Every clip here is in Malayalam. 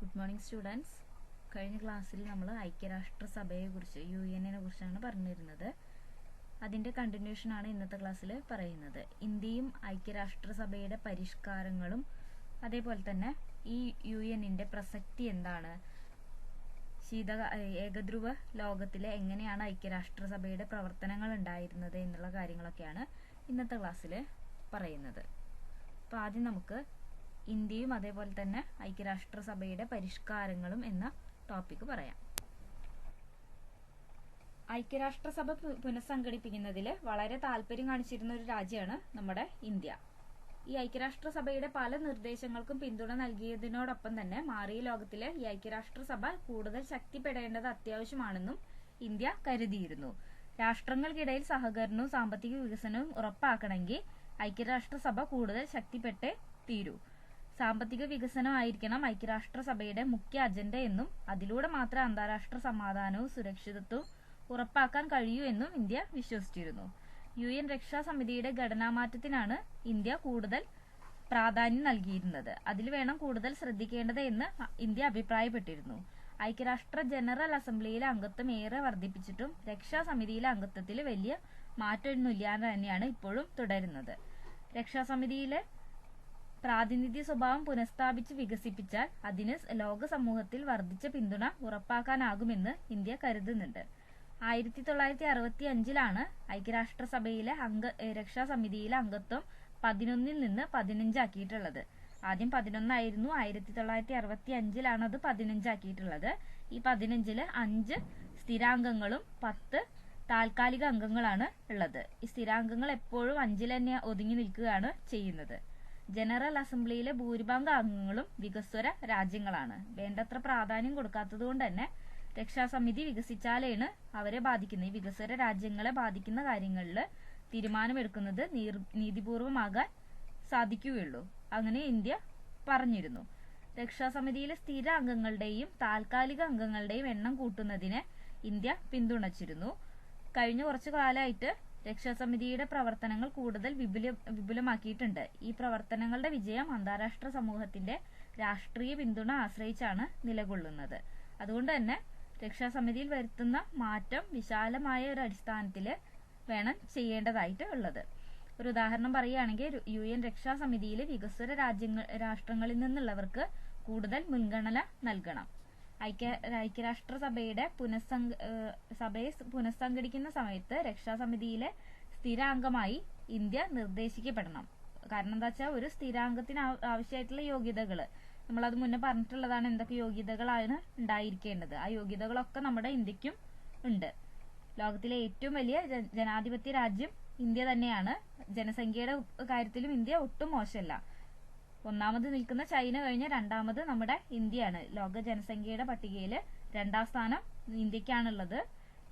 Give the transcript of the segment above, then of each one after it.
Good morning students. കഴിഞ്ഞ ക്ലാസ്സിൽ നമ്മൾ ഐക്യരാഷ്ട്രസഭയെക്കുറിച്ച് UN കുറിച്ചാണ് പറഞ്ഞിരുന്നത്. അതിൻ്റെ കണ്ടിന്യൂഷനാണ് ഇന്നത്തെ ക്ലാസ്സിൽ പറയുന്നത്. ഇന്ത്യയും ഐക്യരാഷ്ട്രസഭയുടെ പരിഷ്കാരങ്ങളും അതേപോലെ തന്നെ ഈ UN പ്രസക്തി എന്താണ്, ഏകധ്രുവ ലോകത്തിലെ എങ്ങനെയാണ് ഐക്യരാഷ്ട്രസഭയുടെ പ്രവർത്തനങ്ങൾ ഉണ്ടായിരുന്നത് എന്നുള്ള കാര്യങ്ങളൊക്കെയാണ് ഇന്നത്തെ ക്ലാസ്സിൽ പറയുന്നത്. അപ്പോൾ ആദ്യം നമുക്ക് ഇന്ത്യയും അതേപോലെ തന്നെ ഐക്യരാഷ്ട്രസഭയുടെ പരിഷ്കാരങ്ങളും എന്ന ടോപ്പിക് പറയാം. ഐക്യരാഷ്ട്രസഭ പുനഃസംഘടിപ്പിക്കുന്നതിൽ വളരെ താല്പര്യം കാണിച്ചിരുന്ന ഒരു രാജ്യമാണ് നമ്മുടെ ഇന്ത്യ. ഈ ഐക്യരാഷ്ട്രസഭയുടെ പല നിർദ്ദേശങ്ങൾക്കും പിന്തുണ നൽകിയതിനോടൊപ്പം തന്നെ മാറിയ ലോകത്തിലെ ഈ ഐക്യരാഷ്ട്രസഭ കൂടുതൽ ശക്തിപ്പെടേണ്ടത് അത്യാവശ്യമാണെന്നും ഇന്ത്യ കരുതിയിരുന്നു. രാഷ്ട്രങ്ങൾക്കിടയിൽ സഹകരണവും സാമ്പത്തിക വികസനവും ഉറപ്പാക്കണമെങ്കിൽ ഐക്യരാഷ്ട്രസഭ കൂടുതൽ ശക്തിപ്പെട്ടേ തീരൂ. സാമ്പത്തിക വികസനമായിരിക്കണം ഐക്യരാഷ്ട്രസഭയുടെ മുഖ്യ അജണ്ട എന്നും അതിലൂടെ മാത്രമേ അന്താരാഷ്ട്ര സമാധാനവും സുരക്ഷിതത്വവും ഉറപ്പാക്കാൻ കഴിയൂ എന്നും ഇന്ത്യ വിശ്വസിച്ചിരുന്നു. UN രക്ഷാസമിതിയുടെ ഘടനാമാറ്റത്തിനാണ് ഇന്ത്യ കൂടുതൽ പ്രാധാന്യം നൽകിയിരുന്നത്. അതിൽ വേണം കൂടുതൽ ശ്രദ്ധിക്കേണ്ടത് എന്ന് ഇന്ത്യ അഭിപ്രായപ്പെട്ടിരുന്നു. ഐക്യരാഷ്ട്ര ജനറൽ അസംബ്ലിയിലെ അംഗത്വം ഏറെ വർദ്ധിപ്പിച്ചിട്ടും രക്ഷാസമിതിയിലെ അംഗത്വത്തിൽ വലിയ മാറ്റമൊന്നുമില്ലാതെ തന്നെയാണ് ഇപ്പോഴും തുടരുന്നത്. രക്ഷാസമിതിയിലെ പ്രാതിനിധ്യ സ്വഭാവം പുനഃസ്ഥാപിച്ച് വികസിപ്പിച്ചാൽ അതിന് ലോക സമൂഹത്തിൽ വർദ്ധിച്ച പിന്തുണ ഉറപ്പാക്കാനാകുമെന്ന് ഇന്ത്യ കരുതുന്നുണ്ട്. 1965 ഐക്യരാഷ്ട്രസഭയിലെ രക്ഷാസമിതിയിലെ അംഗത്വം 11 നിന്ന് 15 ആക്കിയിട്ടുള്ളത്. ആദ്യം 11 ആയിരുന്നു. 1965 അത് 15 ആക്കിയിട്ടുള്ളത്. ഈ 15 5 സ്ഥിരാംഗങ്ങളും 10 താൽക്കാലിക അംഗങ്ങളാണ് ഉള്ളത്. ഈ സ്ഥിരാംഗങ്ങൾ എപ്പോഴും 5 തന്നെ ഒതുങ്ങി നിൽക്കുകയാണ് ചെയ്യുന്നത്. ജനറൽ അസംബ്ലിയിലെ ഭൂരിഭാഗം അംഗങ്ങളും വികസ്വര രാജ്യങ്ങളാണ്. വേണ്ടത്ര പ്രാധാന്യം കൊടുക്കാത്തത് കൊണ്ട് തന്നെ രക്ഷാസമിതി വികസിച്ചാലാണ് അവരെ ബാധിക്കുന്നത്. ഈ വികസ്വര രാജ്യങ്ങളെ ബാധിക്കുന്ന കാര്യങ്ങളിൽ തീരുമാനമെടുക്കുന്നത് നീതിപൂർവമാകാൻ സാധിക്കുകയുള്ളൂ. അങ്ങനെ ഇന്ത്യ പറഞ്ഞിരുന്നു. രക്ഷാസമിതിയിലെ സ്ഥിര അംഗങ്ങളുടെയും താൽക്കാലിക അംഗങ്ങളുടെയും എണ്ണം കൂട്ടുന്നതിനെ ഇന്ത്യ പിന്തുണച്ചിരുന്നു. കഴിഞ്ഞ കുറച്ചു കാലമായിട്ട് രക്ഷാസമിതിയുടെ പ്രവർത്തനങ്ങൾ കൂടുതൽ വിപുലമാക്കിയിട്ടുണ്ട്. ഈ പ്രവർത്തനങ്ങളുടെ വിജയം അന്താരാഷ്ട്ര സമൂഹത്തിന്റെ രാഷ്ട്രീയ പിന്തുണ ആശ്രയിച്ചാണ് നിലകൊള്ളുന്നത്. അതുകൊണ്ട് തന്നെ രക്ഷാസമിതിയിൽ വരുത്തുന്ന മാറ്റം വിശാലമായ ഒരു അടിസ്ഥാനത്തിൽ വേണം ചെയ്യേണ്ടതായിട്ട് ഉള്ളത്. ഒരു ഉദാഹരണം പറയുകയാണെങ്കിൽ UN രക്ഷാസമിതിയിലെ വികസ്വര രാഷ്ട്രങ്ങളിൽ നിന്നുള്ളവർക്ക് കൂടുതൽ മുൻഗണന നൽകണം. ഐക്യരാഷ്ട്രസഭയെ പുനഃസംഘടിക്കുന്ന സമയത്ത് രക്ഷാസമിതിയിലെ സ്ഥിരാംഗമായി ഇന്ത്യ നിർദ്ദേശിക്കപ്പെടണം. കാരണം എന്താ വെച്ചാൽ ഒരു സ്ഥിരാംഗത്തിന് ആവശ്യമായിട്ടുള്ള യോഗ്യതകള് നമ്മളത് മുന്നേ പറഞ്ഞിട്ടുള്ളതാണ്. എന്തൊക്കെ യോഗ്യതകളാണ് ഉണ്ടായിരിക്കേണ്ടത്. ആ യോഗ്യതകളൊക്കെ നമ്മുടെ ഇന്ത്യക്കും ഉണ്ട്. ലോകത്തിലെ ഏറ്റവും വലിയ ജനാധിപത്യ രാജ്യം ഇന്ത്യ തന്നെയാണ്. ജനസംഖ്യയുടെ കാര്യത്തിലും ഇന്ത്യ ഒട്ടും മോശമല്ല. ഒന്നാമത് നിൽക്കുന്ന ചൈന കഴിഞ്ഞ രണ്ടാമത് നമ്മുടെ ഇന്ത്യയാണ്. ലോക ജനസംഖ്യയുടെ പട്ടികയിൽ 2ാം സ്ഥാനം ഇന്ത്യക്കാണുള്ളത്.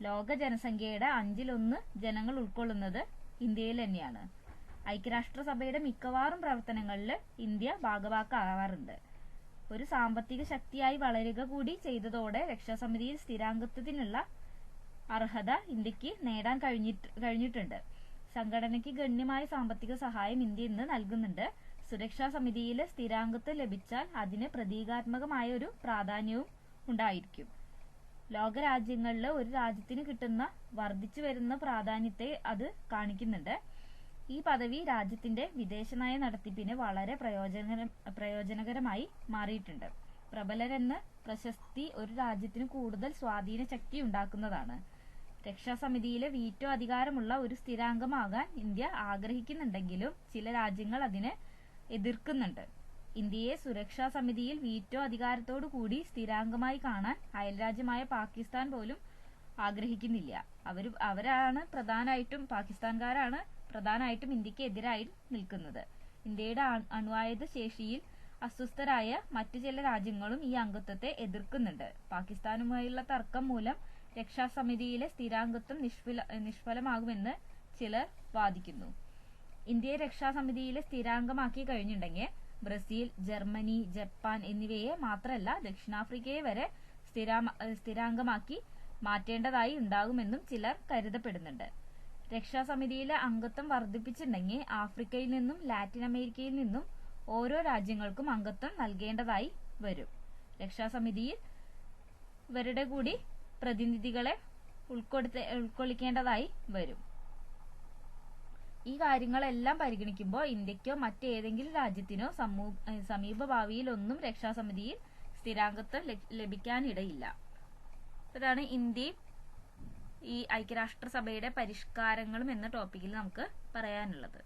ലോക ജനസംഖ്യയുടെ 1/5 ജനങ്ങൾ ഉൾക്കൊള്ളുന്നത് ഇന്ത്യയിൽ തന്നെയാണ്. ഐക്യരാഷ്ട്രസഭയുടെ മിക്കവാറും പ്രവർത്തനങ്ങളിൽ ഇന്ത്യ ഭാഗവാക്കാവാറുണ്ട്. ഒരു സാമ്പത്തിക ശക്തിയായി വളരുക കൂടി ചെയ്തതോടെ രക്ഷാസമിതിയിൽ സ്ഥിരാംഗത്വത്തിനുള്ള അർഹത ഇന്ത്യക്ക് നേടാൻ കഴിഞ്ഞിട്ടുണ്ട്. സംഘടനയ്ക്ക് ഗണ്യമായ സാമ്പത്തിക സഹായം ഇന്ത്യ ഇന്ന് നൽകുന്നുണ്ട്. സുരക്ഷാ സമിതിയിലെ സ്ഥിരാംഗത്വം ലഭിച്ചാൽ അതിന് പ്രതീകാത്മകമായ ഒരു പ്രാധാന്യവും ഉണ്ടായിരിക്കും. ലോകരാജ്യങ്ങളിൽ ഒരു രാജ്യത്തിന് കിട്ടുന്ന വർദ്ധിച്ചു വരുന്ന പ്രാധാന്യത്തെ അത് കാണിക്കുന്നുണ്ട്. ഈ പദവി രാജ്യത്തിന്റെ വിദേശനയ നടത്തിപ്പിന് വളരെ പ്രയോജനകരമായി മാറിയിട്ടുണ്ട്. പ്രബലരെന്ന പ്രശസ്തി ഒരു രാജ്യത്തിന് കൂടുതൽ സ്വാധീന ശക്തി ഉണ്ടാക്കുന്നതാണ്. രക്ഷാസമിതിയിലെ വീറ്റോ അധികാരമുള്ള ഒരു സ്ഥിരാംഗമാകാൻ ഇന്ത്യ ആഗ്രഹിക്കുന്നുണ്ടെങ്കിലും ചില രാജ്യങ്ങൾ അതിനെ എതിർക്കുന്നുണ്ട്. ഇന്ത്യയെ സുരക്ഷാ സമിതിയിൽ വീറ്റോ അധികാരത്തോടു കൂടി സ്ഥിരാംഗമായി കാണാൻ അയൽരാജ്യമായ പാകിസ്ഥാൻ പോലും ആഗ്രഹിക്കുന്നില്ല. അവരാണ് പാകിസ്ഥാൻകാരാണ് പ്രധാനമായിട്ടും ഇന്ത്യക്ക് എതിരായി നിൽക്കുന്നത്. ഇന്ത്യയുടെ അണ്വായുധ ശേഷിയിൽ അസ്വസ്ഥരായ മറ്റു ചില രാജ്യങ്ങളും ഈ അംഗത്വത്തെ എതിർക്കുന്നുണ്ട്. പാകിസ്ഥാനുമായുള്ള തർക്കം മൂലം രക്ഷാസമിതിയിലെ സ്ഥിരാംഗത്വം നിഷ്ഫലമാകുമെന്ന് ചിലർ വാദിക്കുന്നു. ഇന്ത്യയെ രക്ഷാസമിതിയിലെ സ്ഥിരാംഗമാക്കി കഴിഞ്ഞിട്ടുണ്ടെങ്കിൽ ബ്രസീൽ, ജർമ്മനി, ജപ്പാൻ എന്നിവയെ മാത്രമല്ല ദക്ഷിണാഫ്രിക്കയെ വരെ സ്ഥിരാംഗമാക്കി മാറ്റേണ്ടതായി ഉണ്ടാകുമെന്നും ചിലർ കരുതപ്പെടുന്നുണ്ട്. രക്ഷാസമിതിയിലെ അംഗത്വം വർദ്ധിപ്പിച്ചിട്ടുണ്ടെങ്കിൽ ആഫ്രിക്കയിൽ നിന്നും ലാറ്റിൻ അമേരിക്കയിൽ നിന്നും ഓരോ രാജ്യങ്ങൾക്കും അംഗത്വം നൽകേണ്ടതായി വരും. രക്ഷാസമിതിയിൽ ഇവരുടെ കൂടി പ്രതിനിധികളെ ഉൾക്കൊള്ളിക്കേണ്ടതായി വരും. ഈ കാര്യങ്ങളെല്ലാം പരിഗണിക്കുമ്പോൾ ഇന്ത്യക്കോ മറ്റേതെങ്കിലും രാജ്യത്തിനോ സമീപ ഭാവിയിൽ ഒന്നും രക്ഷാസമിതിയിൽ സ്ഥിരാംഗത്വം ലഭിക്കാനിടയില്ല. ഇതാണ് ഇന്ത്യയും ഈ ഐക്യരാഷ്ട്രസഭയുടെ പരിഷ്കാരങ്ങളും എന്ന ടോപ്പിക്കിൽ നമുക്ക് പറയാനുള്ളത്.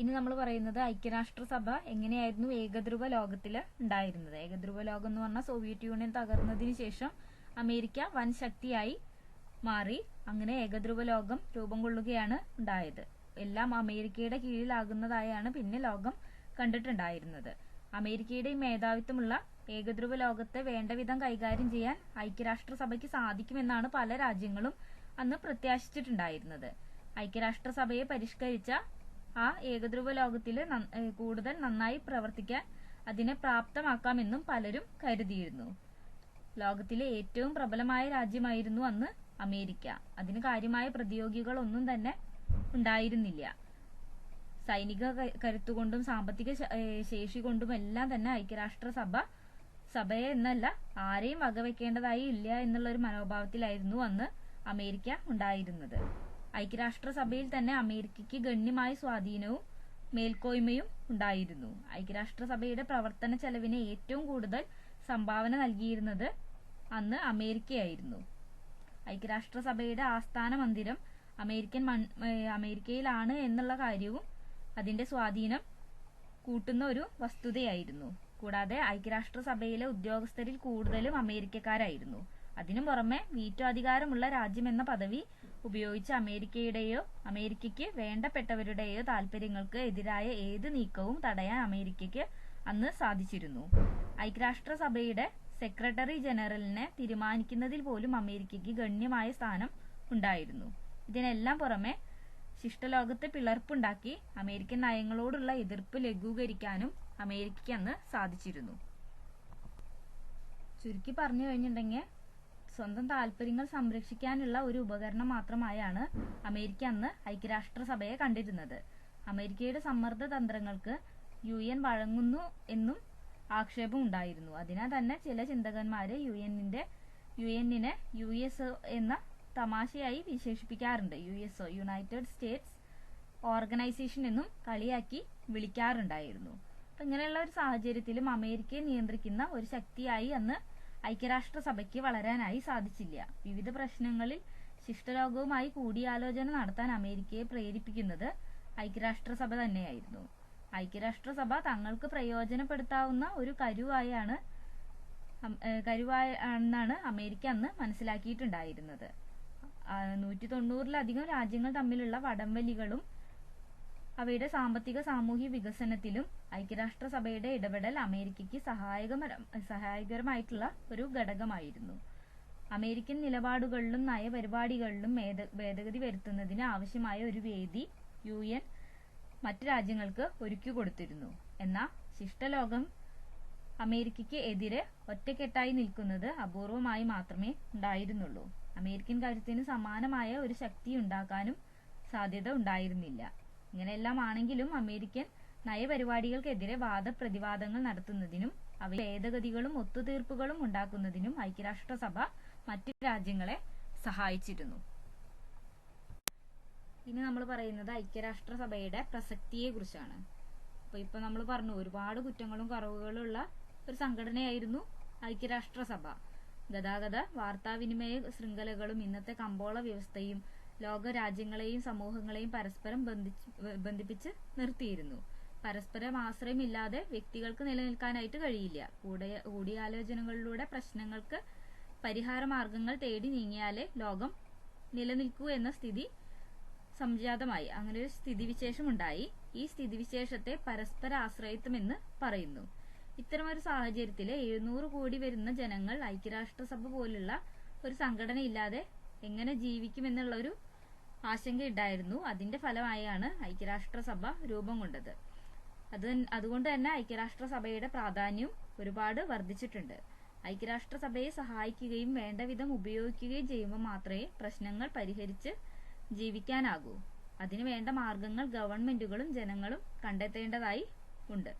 ഇനി നമ്മൾ പറയുന്നത് ഐക്യരാഷ്ട്രസഭ എങ്ങനെയായിരുന്നു ഏകധ്രുവ ലോകത്തിൽ ഉണ്ടായിരുന്നത്. ഏകധ്രുവ ലോകം എന്ന് പറഞ്ഞാൽ സോവിയറ്റ് യൂണിയൻ തകർന്നതിന് ശേഷം അമേരിക്ക വൻ ശക്തിയായി മാറി. അങ്ങനെ ഏകധ്രുവ ലോകം രൂപം കൊള്ളുകയാണ് ഉണ്ടായത്. എല്ലാം അമേരിക്കയുടെ കീഴിലാകുന്നതായാണ് പിന്നെ ലോകം കണ്ടിട്ടുണ്ടായിരുന്നത്. അമേരിക്കയുടെ മേധാവിത്വമുള്ള ഏകധ്രുവ ലോകത്തെ വേണ്ട വിധം കൈകാര്യം ചെയ്യാൻ ഐക്യരാഷ്ട്രസഭയ്ക്ക് സാധിക്കുമെന്നാണ് പല രാജ്യങ്ങളും അന്ന് പ്രത്യാശിച്ചിട്ടുണ്ടായിരുന്നത്. ഐക്യരാഷ്ട്രസഭയെ പരിഷ്കരിച്ച ആ ഏകധ്രുവ ലോകത്തിൽ കൂടുതൽ നന്നായി പ്രവർത്തിക്കാൻ അതിനെ പ്രാപ്തമാക്കാമെന്നും പലരും കരുതിയിരുന്നു. ലോകത്തിലെ ഏറ്റവും പ്രബലമായ രാജ്യമായിരുന്നു അന്ന് അമേരിക്ക. അതിന് കാര്യമായ പ്രതിയോഗികളൊന്നും തന്നെ ഉണ്ടായിരുന്നില്ല. സൈനിക കരുത്തുകൊണ്ടും സാമ്പത്തിക ശേഷി കൊണ്ടും എല്ലാം തന്നെ സഭയെ എന്നല്ല ആരെയും വകവെക്കേണ്ടതായി ഇല്ല എന്നുള്ള ഒരു മനോഭാവത്തിലായിരുന്നു അന്ന് അമേരിക്ക ഉണ്ടായിരുന്നത്. ഐക്യരാഷ്ട്രസഭയിൽ തന്നെ അമേരിക്കയ്ക്ക് ഗണ്യമായ സ്വാധീനവും മേൽക്കോയ്മയും ഉണ്ടായിരുന്നു. ഐക്യരാഷ്ട്രസഭയുടെ പ്രവർത്തന ചെലവിന് ഏറ്റവും കൂടുതൽ സംഭാവന നൽകിയിരുന്നത് അന്ന് അമേരിക്കയായിരുന്നു. ഐക്യരാഷ്ട്രസഭയുടെ ആസ്ഥാന മന്ദിരം അമേരിക്കയിലാണ് എന്നുള്ള കാര്യവും അതിന്റെ സ്വാധീനം കൂട്ടുന്ന ഒരു വസ്തുതയായിരുന്നു. കൂടാതെ ഐക്യരാഷ്ട്രസഭയിലെ ഉദ്യോഗസ്ഥരിൽ കൂടുതലും അമേരിക്കക്കാരായിരുന്നു. അതിനു പുറമെ വീറ്റോ അധികാരമുള്ള രാജ്യമെന്ന പദവി ഉപയോഗിച്ച് അമേരിക്കയ്ക്ക് വേണ്ടപ്പെട്ടവരുടെയോ താൽപര്യങ്ങൾക്ക് എതിരായ ഏത് നീക്കവും തടയാൻ അമേരിക്കയ്ക്ക് അന്ന് സാധിച്ചിരുന്നു. ഐക്യരാഷ്ട്രസഭയുടെ സെക്രട്ടറി ജനറലിനെ തീരുമാനിക്കുന്നതിൽ പോലും അമേരിക്കയ്ക്ക് ഗണ്യമായ സ്ഥാനം ഉണ്ടായിരുന്നു. ഇതിനെല്ലാം പുറമെ ശിഷ്ടലോകത്തെ പിളർപ്പുണ്ടാക്കി അമേരിക്കൻ നയങ്ങളോടുള്ള എതിർപ്പ് ലഘൂകരിക്കാനും അമേരിക്കയ്ക്ക് അന്ന് സാധിച്ചിരുന്നു. ചുരുക്കി പറഞ്ഞു കഴിഞ്ഞിട്ടുണ്ടെങ്കിൽ സ്വന്തം താല്പര്യങ്ങൾ സംരക്ഷിക്കാനുള്ള ഒരു ഉപകരണം മാത്രമായാണ് അമേരിക്ക അന്ന് ഐക്യരാഷ്ട്രസഭയെ കണ്ടിരുന്നത്. അമേരിക്കയുടെ സമ്മർദ്ദ തന്ത്രങ്ങൾക്ക് UN വഴങ്ങുന്നു എന്നും ആക്ഷേപം ഉണ്ടായിരുന്നു. അതിനാൽ തന്നെ ചില ചിന്തകന്മാര് യുഎന്നിനെ US എന്ന തമാശയായി വിശേഷിപ്പിക്കാറുണ്ട്. USO യുണൈറ്റഡ് സ്റ്റേറ്റ്സ് ഓർഗനൈസേഷൻ എന്നും കളിയാക്കി വിളിക്കാറുണ്ടായിരുന്നു. അപ്പൊ ഇങ്ങനെയുള്ള ഒരു സാഹചര്യത്തിലും അമേരിക്കയെ നിയന്ത്രിക്കുന്ന ഒരു ശക്തിയായി അന്ന് ഐക്യരാഷ്ട്രസഭയ്ക്ക് വളരാനായി സാധിച്ചില്ല. വിവിധ പ്രശ്നങ്ങളിൽ ശിഷ്ടലോകവുമായി കൂടിയാലോചന നടത്താൻ അമേരിക്കയെ പ്രേരിപ്പിക്കുന്നത് ഐക്യരാഷ്ട്രസഭ തന്നെയായിരുന്നു. ഐക്യരാഷ്ട്രസഭ തങ്ങൾക്ക് പ്രയോജനപ്പെടുത്താവുന്ന ഒരു കരുവാണെന്നാണ് അമേരിക്ക അന്ന് മനസ്സിലാക്കിയിട്ടുണ്ടായിരുന്നത്. 190-ലധികം രാജ്യങ്ങൾ തമ്മിലുള്ള വടംവലികളും അവയുടെ സാമ്പത്തിക സാമൂഹ്യ വികസനത്തിലും ഐക്യരാഷ്ട്രസഭയുടെ ഇടപെടൽ അമേരിക്കയ്ക്ക് സഹായകരമായിട്ടുള്ള ഒരു ഘടകമായിരുന്നു. അമേരിക്കൻ നിലപാടുകളിലും നയപരിപാടികളിലും ഭേദഗതി വരുത്തുന്നതിന് ആവശ്യമായ ഒരു വേദി UN മറ്റ് രാജ്യങ്ങൾക്ക് ഒരുക്കി കൊടുത്തിരുന്നു. എന്നാൽ ശിഷ്ടലോകം അമേരിക്കയ്ക്ക് എതിരെ ഒറ്റക്കെട്ടായി നിൽക്കുന്നത് അപൂർവമായി മാത്രമേ ഉണ്ടായിരുന്നുള്ളൂ. അമേരിക്കൻ കരുത്തിന് സമാനമായ ഒരു ശക്തി ഉണ്ടാക്കാനും സാധ്യത ഉണ്ടായിരുന്നില്ല. ഇങ്ങനെയെല്ലാം ആണെങ്കിലും അമേരിക്കൻ നയപരിപാടികൾക്കെതിരെ വാദപ്രതിവാദങ്ങൾ നടത്തുന്നതിനും അവയിൽ ഭേദഗതികളും ഒത്തുതീർപ്പുകളും ഉണ്ടാക്കുന്നതിനും ഐക്യരാഷ്ട്രസഭ മറ്റു രാജ്യങ്ങളെ സഹായിച്ചിരുന്നു. ഇനി നമ്മൾ പറയുന്നത് ഐക്യരാഷ്ട്രസഭയുടെ പ്രസക്തിയെ കുറിച്ചാണ്. അപ്പൊ ഇപ്പൊ നമ്മൾ പറഞ്ഞു ഒരുപാട് കുറ്റങ്ങളും കുറവുകളും ഉള്ള ഒരു സംഘടനയായിരുന്നു ഐക്യരാഷ്ട്രസഭ. ഗതാഗത വാർത്താവിനിമയ ശൃംഖലകളും ഇന്നത്തെ കമ്പോള വ്യവസ്ഥയും ലോക രാജ്യങ്ങളെയും സമൂഹങ്ങളെയും പരസ്പരം ബന്ധിപ്പിച്ച് നിർത്തിയിരുന്നു. പരസ്പരം ആശ്രയമില്ലാതെ വ്യക്തികൾക്ക് നിലനിൽക്കാനായിട്ട് കഴിയില്ല. കൂടിയാലോചനകളിലൂടെ പ്രശ്നങ്ങൾക്ക് പരിഹാര മാർഗങ്ങൾ തേടി നീങ്ങിയാലേ ലോകം നിലനിൽക്കൂ എന്ന സ്ഥിതി സംജാതമായി. അങ്ങനെ ഒരു സ്ഥിതിവിശേഷം ഉണ്ടായി. ഈ സ്ഥിതിവിശേഷത്തെ പരസ്പര ആശ്രയത്വം എന്ന് പറയുന്നു. ഇത്തരമൊരു സാഹചര്യത്തിൽ 700 കോടി വരുന്ന ജനങ്ങൾ ഐക്യരാഷ്ട്രസഭ പോലുള്ള ഒരു സംഘടന ഇല്ലാതെ എങ്ങനെ ജീവിക്കുമെന്നുള്ള ഒരു ആശങ്ക ഉണ്ടായിരുന്നു. അതിന്റെ ഫലമായാണ് ഐക്യരാഷ്ട്രസഭ രൂപം കൊണ്ടത്. അതുകൊണ്ട് തന്നെ ഐക്യരാഷ്ട്രസഭയുടെ പ്രാധാന്യം ഒരുപാട് വർദ്ധിച്ചിട്ടുണ്ട്. ഐക്യരാഷ്ട്രസഭയെ സഹായിക്കുകയും വേണ്ട വിധം ഉപയോഗിക്കുകയും ചെയ്യുമ്പോൾ മാത്രമേ പ്രശ്നങ്ങൾ പരിഹരിച്ച് ജീവിക്കാനാകൂ. അതിനു വേണ്ട മാർഗങ്ങൾ ഗവൺമെന്റുകളും ജനങ്ങളും കണ്ടെത്തേണ്ടതായി ഉണ്ട്.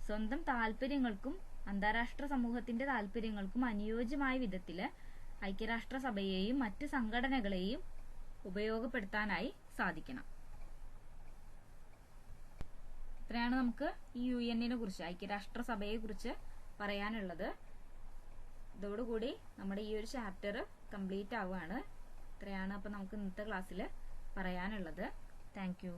സ്വന്തം താല്പര്യങ്ങൾക്കും അന്താരാഷ്ട്ര സമൂഹത്തിന്റെ താല്പര്യങ്ങൾക്കും അനുയോജ്യമായ വിധത്തില് ഐക്യരാഷ്ട്രസഭയെയും മറ്റ് സംഘടനകളെയും ഉപയോഗപ്പെടുത്താനായി സാധിക്കണം. ഇത്രയാണ് നമുക്ക് ഈ UN-നെ കുറിച്ച്, ഐക്യരാഷ്ട്രസഭയെ കുറിച്ച് പറയാനുള്ളത്. ഇതോടുകൂടി നമ്മുടെ ഈ ഒരു ചാപ്റ്റർ കംപ്ലീറ്റ് ആവുകയാണ്. ഇത്രയാണ് അപ്പൊ നമുക്ക് ഇന്നത്തെ ക്ലാസ്സിൽ പറയാനുള്ളത്. Thank you.